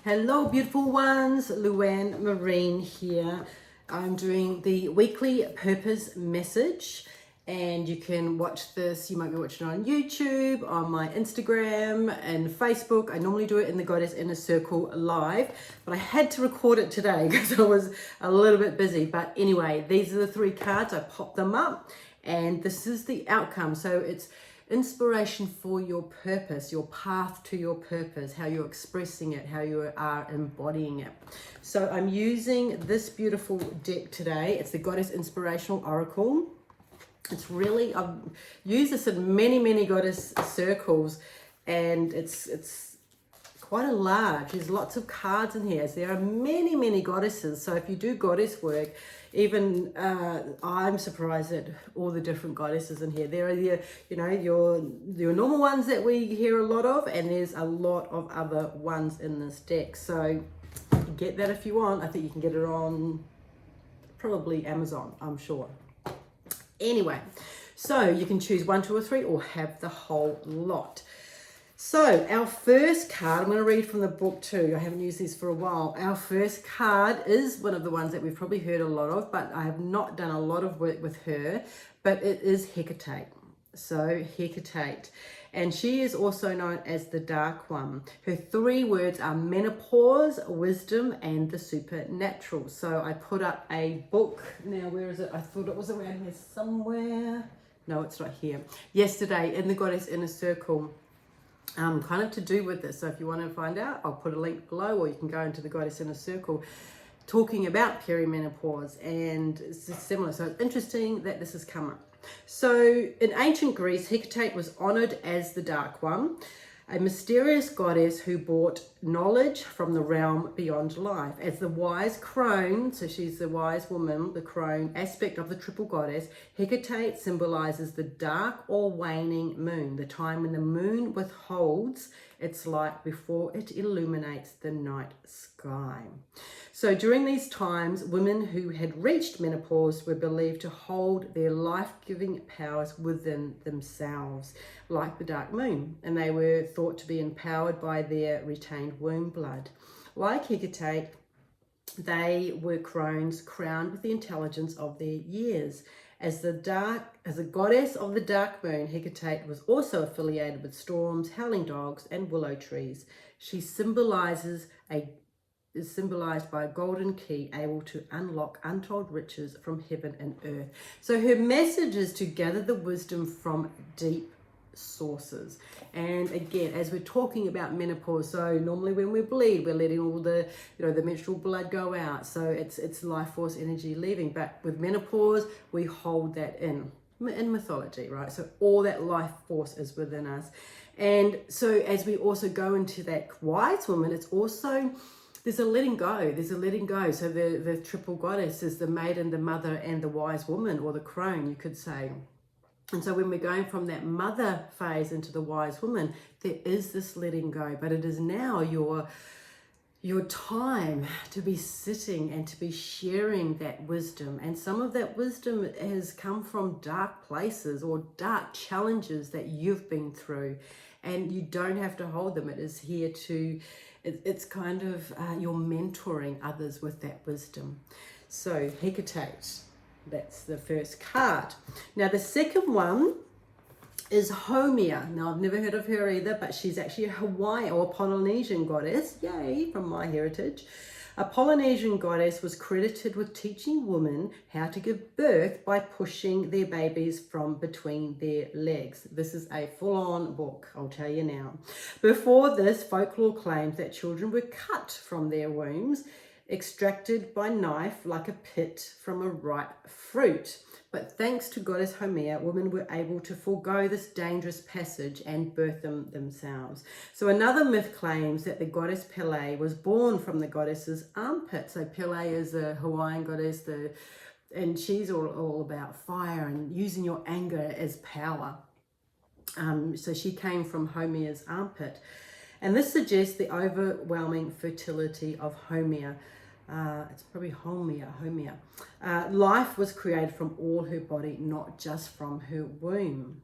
Hello, beautiful ones. Luann Marine here. I'm doing the weekly purpose message, and you can watch this. You might be watching it on YouTube, on my Instagram, and Facebook. I normally do it in the Goddess Inner Circle live, but I had to record it today because I was a little bit busy. But anyway, these are the three cards. I popped them up, and this is the outcome. So it's inspiration for your purpose, your path to your purpose, how you're expressing it, how you are embodying it. So I'm using this beautiful deck today. It's the Goddess Inspirational Oracle. It's really, I've used this in many goddess circles, and it's quite a large. There's lots of cards in here. So there are many goddesses. So if you do goddess work, even I'm surprised at all the different goddesses in here. There are your normal ones that we hear a lot of, and there's a lot of other ones in this deck. So you can get that if you want. I think you can get it on probably Amazon, I'm sure. Anyway, so you can choose 1, 2, or 3, or have the whole lot. So our first card, I'm going to read from the book too. I haven't used these for a while. Our first card is one of the ones that we've probably heard a lot of, but I have not done a lot of work with her, but it is Hecate. So Hecate. And she is also known as the Dark One. Her 3 words are menopause, wisdom, and the supernatural. So I put up a book. Now, where is it? I thought it was around here somewhere. No, it's not here. Yesterday in the Goddess Inner Circle. Kind of to do with this. So if you want to find out, I'll put a link below, or you can go into the Goddess Inner Circle talking about perimenopause, and it's similar. So it's interesting that this has come up. So in ancient Greece, Hecate was honored as the Dark One, a mysterious goddess who brought knowledge from the realm beyond life. As the wise crone, so she's the wise woman, the crone aspect of the triple goddess, Hecate symbolizes the dark or waning moon, the time when the moon withholds its light before it illuminates the night sky. So during these times, women who had reached menopause were believed to hold their life-giving powers within themselves, like the dark moon, and they were thought to be empowered by their retained womb blood. Like Hecate, they were crones crowned with the intelligence of their years. As a goddess of the dark moon, Hecate was also affiliated with storms, howling dogs, and willow trees. She is symbolized by a golden key able to unlock untold riches from heaven and earth. So her message is to gather the wisdom from deep sources. And again, as we're talking about menopause, so normally when we bleed, we're letting all the the menstrual blood go out, so it's life force energy leaving. But with menopause, we hold that in mythology, right? So all that life force is within us. And so as we also go into that wise woman, it's also there's a letting go. So the triple goddess is the maiden, the mother, and the wise woman, or the crone, you could say. And so when we're going from that mother phase into the wise woman, there is this letting go, but it is now your time to be sitting and to be sharing that wisdom. And some of that wisdom has come from dark places or dark challenges that you've been through, and you don't have to hold them. It is here to, it's kind of you're mentoring others with that wisdom. So Hecate. That's the first card. Now the second one is Homia. Now I've never heard of her either, but she's actually a Hawaii or Polynesian goddess. Yay, from my heritage. A Polynesian goddess was credited with teaching women how to give birth by pushing their babies from between their legs. This is a full-on book, I'll tell you now. Before this, folklore claimed that children were cut from their wombs, extracted by knife like a pit from a ripe fruit. But thanks to goddess Homia, women were able to forego this dangerous passage and birth them themselves. So another myth claims that the goddess Pele was born from the goddess's armpit. So Pele is a Hawaiian goddess, and she's all about fire and using your anger as power. So she came from Homia's armpit. And this suggests the overwhelming fertility of Homia. It's probably Homia. Life was created from all her body, not just from her womb.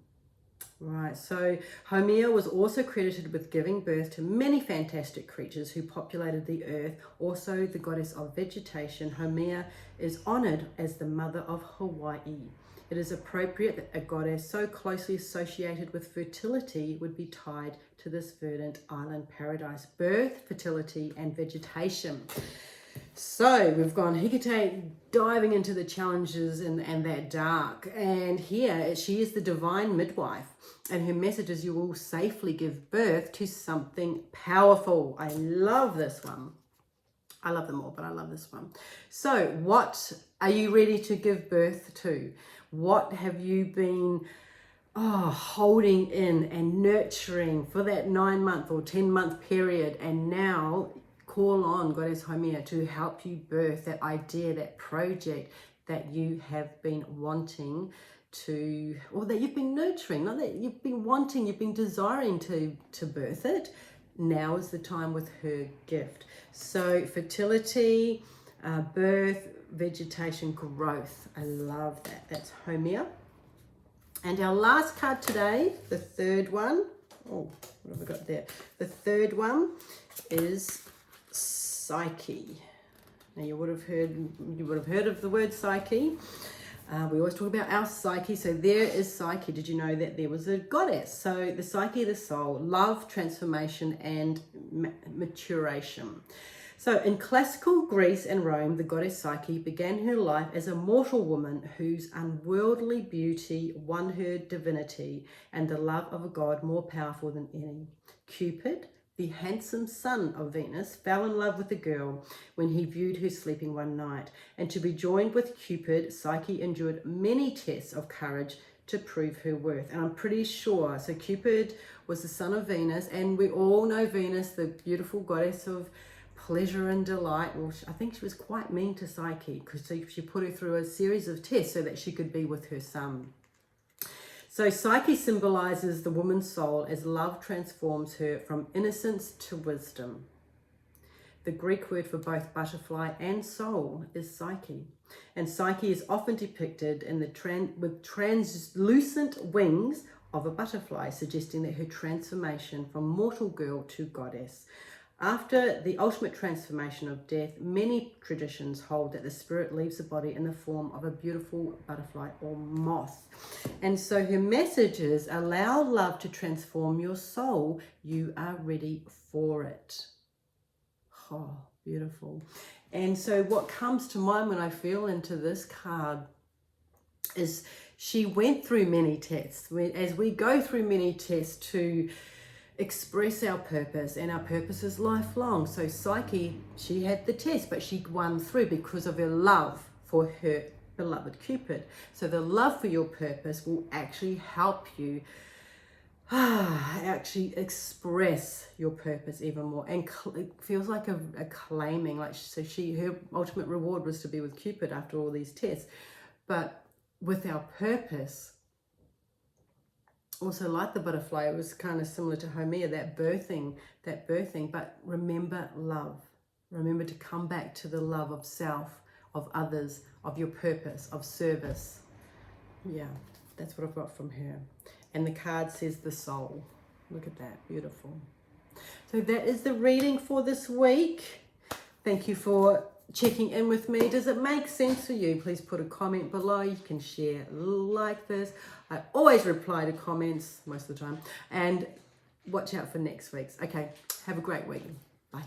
Right, so Homia was also credited with giving birth to many fantastic creatures who populated the earth. Also, the goddess of vegetation, Homia is honored as the mother of Hawaii. It is appropriate that a goddess so closely associated with fertility would be tied to this verdant island paradise. Birth, fertility, and vegetation. So we've gone Hecate diving into the challenges and that dark. And here she is the divine midwife. And her message is you will safely give birth to something powerful. I love this one. I love them all, but I love this one. So what are you ready to give birth to? What have you been holding in and nurturing for that 9-month or 10-month period? And now call on Goddess Homia to help you birth that idea, that project that you have been wanting to, or that you've been nurturing, not that you've been wanting, you've been desiring to birth it. Now is the time with her gift. So fertility, birth, vegetation, growth. I love that. That's Homia. And our last card today, the third one. Oh, what have we got there? The third one is Psyche. Now you would have heard of the word Psyche. We always talk about our psyche. So there is Psyche. Did you know that there was a goddess? So the psyche, the soul, love, transformation, and maturation. So in classical Greece and Rome, the goddess Psyche began her life as a mortal woman whose unworldly beauty won her divinity and the love of a god more powerful than any. Cupid, the handsome son of Venus, fell in love with the girl when he viewed her sleeping one night. And to be joined with Cupid, Psyche endured many tests of courage to prove her worth. And I'm pretty sure, so Cupid was the son of Venus, and we all know Venus, the beautiful goddess of pleasure and delight. Well, I think she was quite mean to Psyche because she put her through a series of tests so that she could be with her son. So Psyche symbolizes the woman's soul as love transforms her from innocence to wisdom. The Greek word for both butterfly and soul is Psyche. And Psyche is often depicted in with translucent wings of a butterfly, suggesting that her transformation from mortal girl to goddess. After the ultimate transformation of death, many traditions hold that the spirit leaves the body in the form of a beautiful butterfly or moth. And so her message is, allow love to transform your soul. You are ready for it. Oh, beautiful. And so what comes to mind when I feel into this card is she went through many tests. As we go through many tests to express our purpose, and our purpose is lifelong. So Psyche, she had the test, but she won through because of her love for her beloved Cupid. So the love for your purpose will actually help you actually express your purpose even more. And it feels like a claiming, like, so her ultimate reward was to be with Cupid after all these tests. But with our purpose, also like the butterfly, it was kind of similar to Homia, that birthing, but remember love. Remember to come back to the love of self, of others, of your purpose, of service. Yeah, that's what I've got from her. And the card says the soul. Look at that, beautiful. So that is the reading for this week. Thank you for checking in with me. Does it make sense for you? Please put a comment below. You can share like this. I always reply to comments most of the time. And watch out for next week's. Okay, have a great week. Bye.